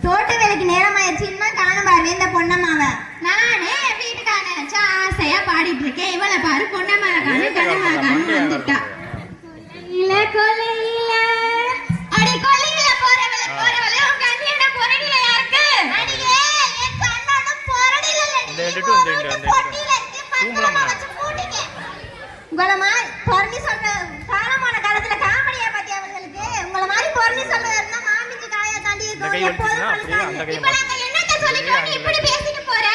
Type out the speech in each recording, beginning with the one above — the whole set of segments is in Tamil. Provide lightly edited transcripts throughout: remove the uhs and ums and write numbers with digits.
தோட்ட வேலைக்கு நேரமாயிருச்சுன்னா காணும் பாரு இந்த பொன்னம்மாவை. நானே வீட்டுக்கான ஆசையா பாடிட்டு இருக்கேன். இவளை பாரு பொன்னம்மாவை காணு கண்ணம்மாவை காணு வந்துட்டா. கொலையில அடி கொல்லியில போறவளே உன் கண்ணியட பொரடியில யாருக்கு? அடியே என் கண்ணான பொரடியில இல்லடி. பொட்டியில இருக்கு பக்கமா வச்சு கூட்டிங்க. உங்கள மாதிரி பொரடி சொல்ற காலமான காலத்துல காமெடியா பாத்தியா அவங்களுக்கு? உங்கள மாதிரி பொரடி சொல்றதுன்னா மாமிக்கு காயா தாண்டி இருக்கும். எப்போதும் பண்றாங்க. இப்போ நாங்க என்னத்த சொல்லிட்டோம் நீ இப்படி பேசிட்டு போற?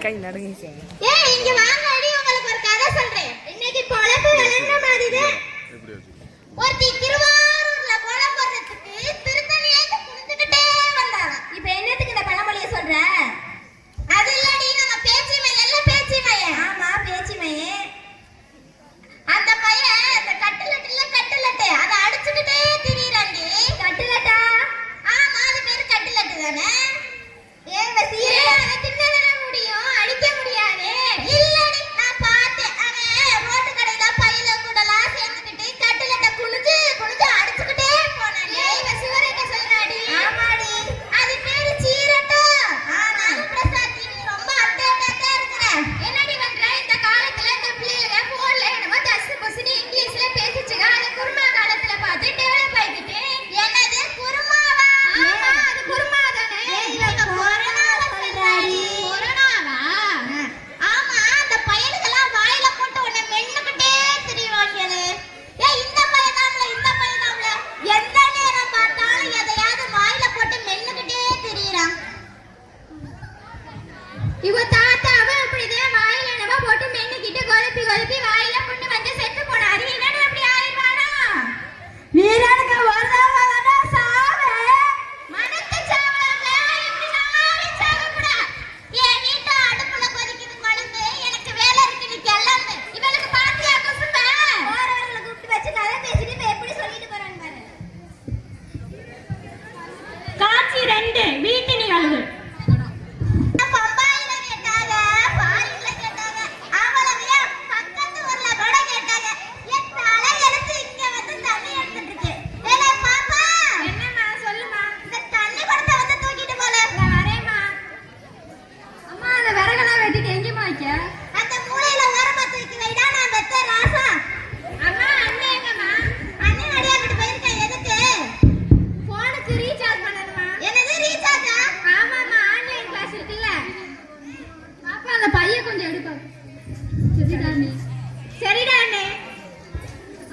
கை நடுங்குச்சு. ஏய் இங்க வாங்க அடி உங்களுக்கு ஒரு கதை சொல்றேன். இன்னைக்கு குழம்பு விளைஞ்ச மாதிரி ஒருத்தி திருவாரூர்ல குழம்பு போடுறதுக்கு திருத்தணியே குளிச்சுக்கிட்டே வந்தாங்க. இப்போ என்னத்துக்கு இந்த பழமொழியை சொல்ற? அது இல்லடி நம்ம பேச்சிமை எல்லாம் பேச்சிமையே. ஆமா பேச்சிமையே. அந்த பையன் அந்த கட்டுலட்டு அதை அடிச்சுக்கிட்டே திரியறாண்டி. கட்டுலட்டா? ஆமா அது பேரு கட்டுலட்டு தானே. ஏங்க சீரியஸா தின்னதானே முடியும் அடிக்க முடியாது. இல்லடி நான் பார்த்தேன். அவன் ரோட்டு கடையில பையில கூடலாம் சேர்ந்துக்கிட்டு கட்டுலட்ட குளிச்சு அடிச்சுக்கிட்டே போனாடி. ஏங்க சிவரேக்க சொல்றாடி. ஆமாடி அது பேரு சீரட்டோ. ஆனா பிரசாத் நீ ரொம்ப அப்டேட்டா இருக்கற. என்னடி பண்ற? இந்த காலத்துல இந்த பிள்ளைங்க போன்ல என்னமோ தஸ் பஸ்னி இங்கிலீஷ்ல பேசிச்சுங்க. அது குருமா காலத்துல பார்த்து டெவலப் ஆயிடுச்சு. என்னது குருமாவா? ஆமா அது குருமா தானே. ஏங்க கொரோனாவா சொல்றாடி. கொரோனாவா? ஆமா அந்த பையனுக்கெல்லாம் வாயில போட்டு உன்னை மென்னுக்கிட்டே திரிவாங்களே. ஏய் இந்த பையனாம்ல எந்த நேரம் பார்த்தாலும் எதையாவது வாயில போட்டு மென்னுக்கிட்டே திரிறான். இவ தாத்தாவை அப்படிதான் வாயில என்னமோ போட்டு மென்னுக்கிட்டு கொழுப்பி வாயில புண்ணு வந்து செத்து போனாரு. என்னடி அப்படி ஆயிடுவானா? வீரனுக்கு ஒரு தடவை வந்தா சாவே மனத்து சாவலாம்ல. இப்படி நாளை சாவக்கூடா. என் வீட்டு அடுப்புல கொதிக்குது குழம்பு. எனக்கு வேலை இருக்கு நீ கிளம்பு. இவளுக்கு பாத்தியா குசும்ப? போறவங்களை கூப்பிட்டு வச்சு கதை பேசிட்டு இப்ப எப்படி சொல்லிட்டு போறாங்க பாரு. காட்சி 2 வீட்டு நிகழ்வு. பம்பாயில கேட்டாங்க, பாரின்ல கேட்டாங்க, அவ்வளவையா பக்கத்து ஊர்ல கூட கேட்டாங்க. என் தலை எடுத்து இங்க வந்து தண்ணி எடுத்துட்டு இருக்கு. ஏலே பாப்பா. என்னம்மா சொல்லுமா. இந்த தண்ணி குடத்தை வந்து தூக்கிட்டு போல. நான் வரேம்மா. அம்மா அந்த விறகெல்லாம் வெட்டிட்டு எங்கேம்மா வைக்க? அந்த மூலையில ஓரமா தூக்கி வைடா. நான் வெத்த ராசா. அம்மா அண்ணே எங்கம்மா? அண்ணே அடியாக்கிட்டு போயிருக்கேன். எதுக்கு? போனுக்கு ரீசார்ஜ் பண்ணணுமா? என்னது ரீசார்ஜா? ஆமாம்மா ஆன்லைன் கிளாஸ் இருக்குல்ல. பாப்பா அந்த பைய கொஞ்சம் எடுப்பா. சரிடா அண்ணே.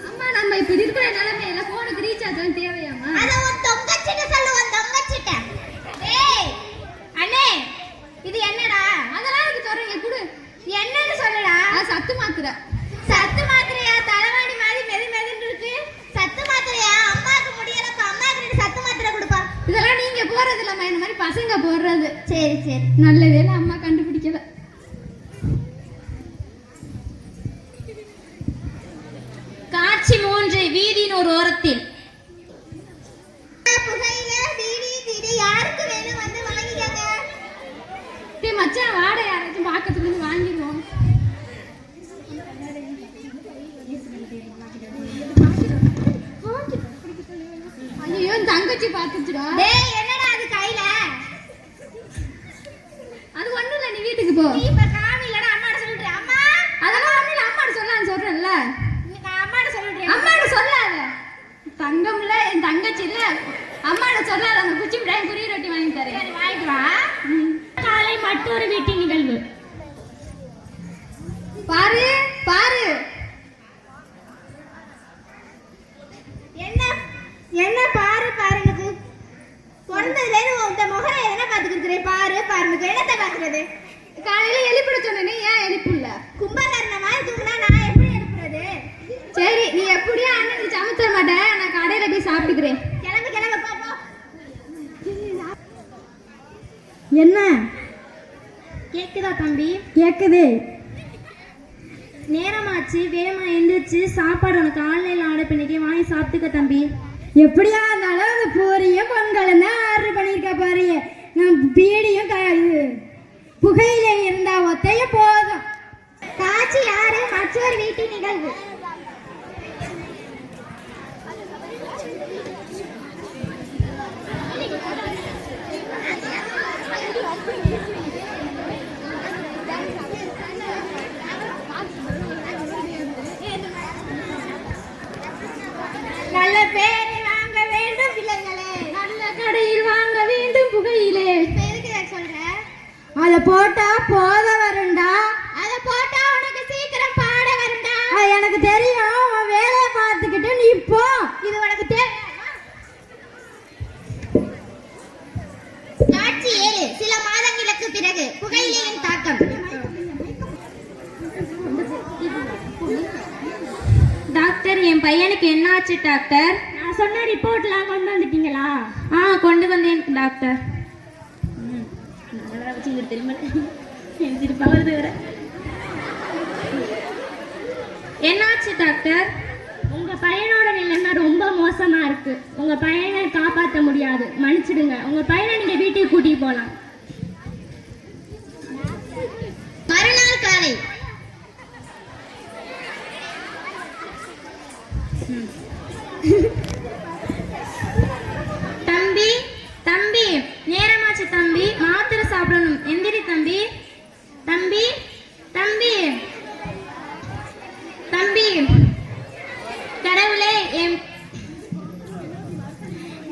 அம்மா நம்ம இப்ப இருக்கிற நிலைமையில போனுக்கு ரீசார்ஜ் தேவையாமா? அத உன் தொங்கச்சிட்ட சொல்லு. உன் தொங்கச்சிட்ட. ஏய் அண்ணே இது என்னடா? அதெல்லாம் எனக்கு சொல்றீங்க குடு. என்னன்னு சொல்லுடா. சத்து மாத்திரை. சத்து மாத்திரையா? தலைவாடி மாதிரி மெதுன்னு இருக்கு. சத்து மாத்திரையா? அம்மாக்கு முடியலப்ப அம்மாக்கு சத்து மாத்திரை கொடுப்பா. இதெல்லாம் நீங்க போறது இல்லம்மா. இந்த மாதிரி பசங்க போடுறது. சரி நல்ல வேலை அம்மா கண்டுபிடிக்கல. காட்சி 3 வீதியின் ஒரு ஓரத்தில். யாருக்கு வேணும் வந்து வாங்கிக்கங்க. டேய் மச்சான் வாடா யாராச்சும் பக்கத்துல இருந்து வாங்கிடுவோம். ஐயோ தங்கச்சி பாத்துச்சுடா. டேய் என்னடா அது கையில? அது ஒண்ணும் இல்ல. நீ வீட்டுக்கு போ. நீ இப்ப காமி இல்லடா அம்மாட்ட சொல்றே. அம்மா அதெல்லாம் ஒண்ணும் இல்ல. அம்மாட்ட சொல்லலாம்னு சொல்றேன்ல. நான் அம்மாட்ட சொல்றேன். அம்மாட்ட சொல்லாத. தங்கம்ல என் தங்கச்சி இல்ல. அம்மாட்ட சொல்லாத. அந்த குச்சி மிட்டாய் குறி ரொட்டி வாங்கி தரேன். சரி வாங்கிட்டு வா. காலை மற்றொரு வீட்டு நிகழ்வு. பாரு என்ன பாரு எனக்கு பொறந்ததுல இந்த முகரை எதனா பாத்துக்கிறேன். பாரு என்னத்தை பாக்குறது? காலையில எழுப்பிட சொன்னே. ஏன் எழுப்புல? கும்பகர்ண மாதிரி தூக்குனா நான் எப்படி எழுப்புறது? சரி நீ எப்படியா அண்ணனுக்கு சமைச்ச மாட்டேன். நான் கடையில போய் சாப்பிட்டுக்கிறேன். கிளம்பு போ. என்ன கேக்குதா தம்பி? கேக்குது. நேரமாச்சு வேகமா எந்திரிச்சு சாப்பாடு உனக்கு ஆன்லைன்ல ஆர்டர் பண்ணிக்க. வாங்கி சாப்பிட்டுக்க தம்பி. எப்படியா இருந்தாலும் அந்த பூரியும் பொங்கலும் தான் ஆர்டர் பண்ணியிருக்க பாரு. நான் பீடியும் புகையில இருந்தா ஒத்தையும் போதும். காட்சி யாரு மற்றொரு வீட்டின் நிகழ்வு. நல்ல பேரை வாங்க வேண்டும் பிள்ளைகளே, நல்ல கடையில் வாங்க வேண்டும் புகையிலே. சொல்ற அத போட்டா போத வருண்டா, அத போட்டா உனக்கு சீக்கிரம் பாட வருண்டா. எனக்கு தெரியும், உன் வேலையை பார்த்துக்கிட்டு நீ போ. இது உனக்கு தெரியுமா? காட்சி 7. சில மாதங்களுக்கு பிறகு புகையிலையின் தாக்கம். டாக்டர், என் பையனுக்கு என்ன ஆச்சு டாக்டர்? நான் சொன்ன ரிப்போர்ட்லாம் கொண்டு வந்துட்டீங்களா? கொண்டு வந்தேன் டாக்டர். என்னாச்சு டாக்டர்? உங்க பையனோட நிலைமை ரொம்ப மோசமா இருக்கு. உங்க பையனை காப்பாற்ற முடியாது, மன்னிச்சிடுங்க. உங்க பையனை நீங்க வீட்டுக்கு கூட்டிட்டு போலாம். மறுநாள் காலை தம்பி தம்பி, நேரமாச்சு தம்பி, மாத்திரை சாப்பிடணும். எந்திரி தம்பி. தம்பி தம்பி தம்பி.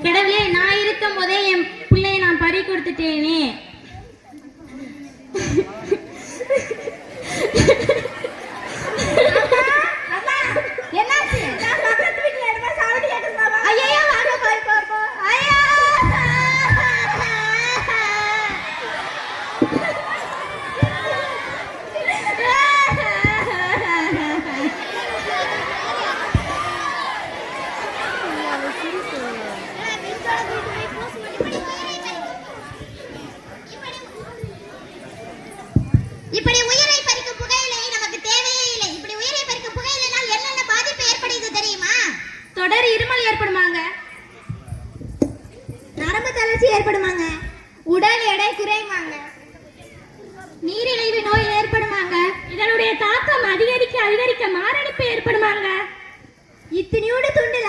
கடவுளே, நான் இருக்கும் போதே என் பிள்ளையை நான் பறி கொடுத்துட்டேனே. இப்படி உயிரை பறிக்கும் புகையிலை நமக்கு தேவையே இல்லை. இப்படி உயிரை பறிக்கும் புகையிலைனால் என்னென்ன பாதிப்பு ஏற்படுது தெரியுமா? தொடர் இருமல் ஏற்படுமாங்க, நரம்பு தளர்ச்சி ஏற்படுமாங்க, உடல் எடை குறையுமாங்க, நீரிழிவு நோய் ஏற்படுமாங்க, இதனுடைய தாக்கம் அதிகரிக்க அதிகரிக்க மாரடைப்பு ஏற்படுமாங்க. இத்தனையோடு துண்டுல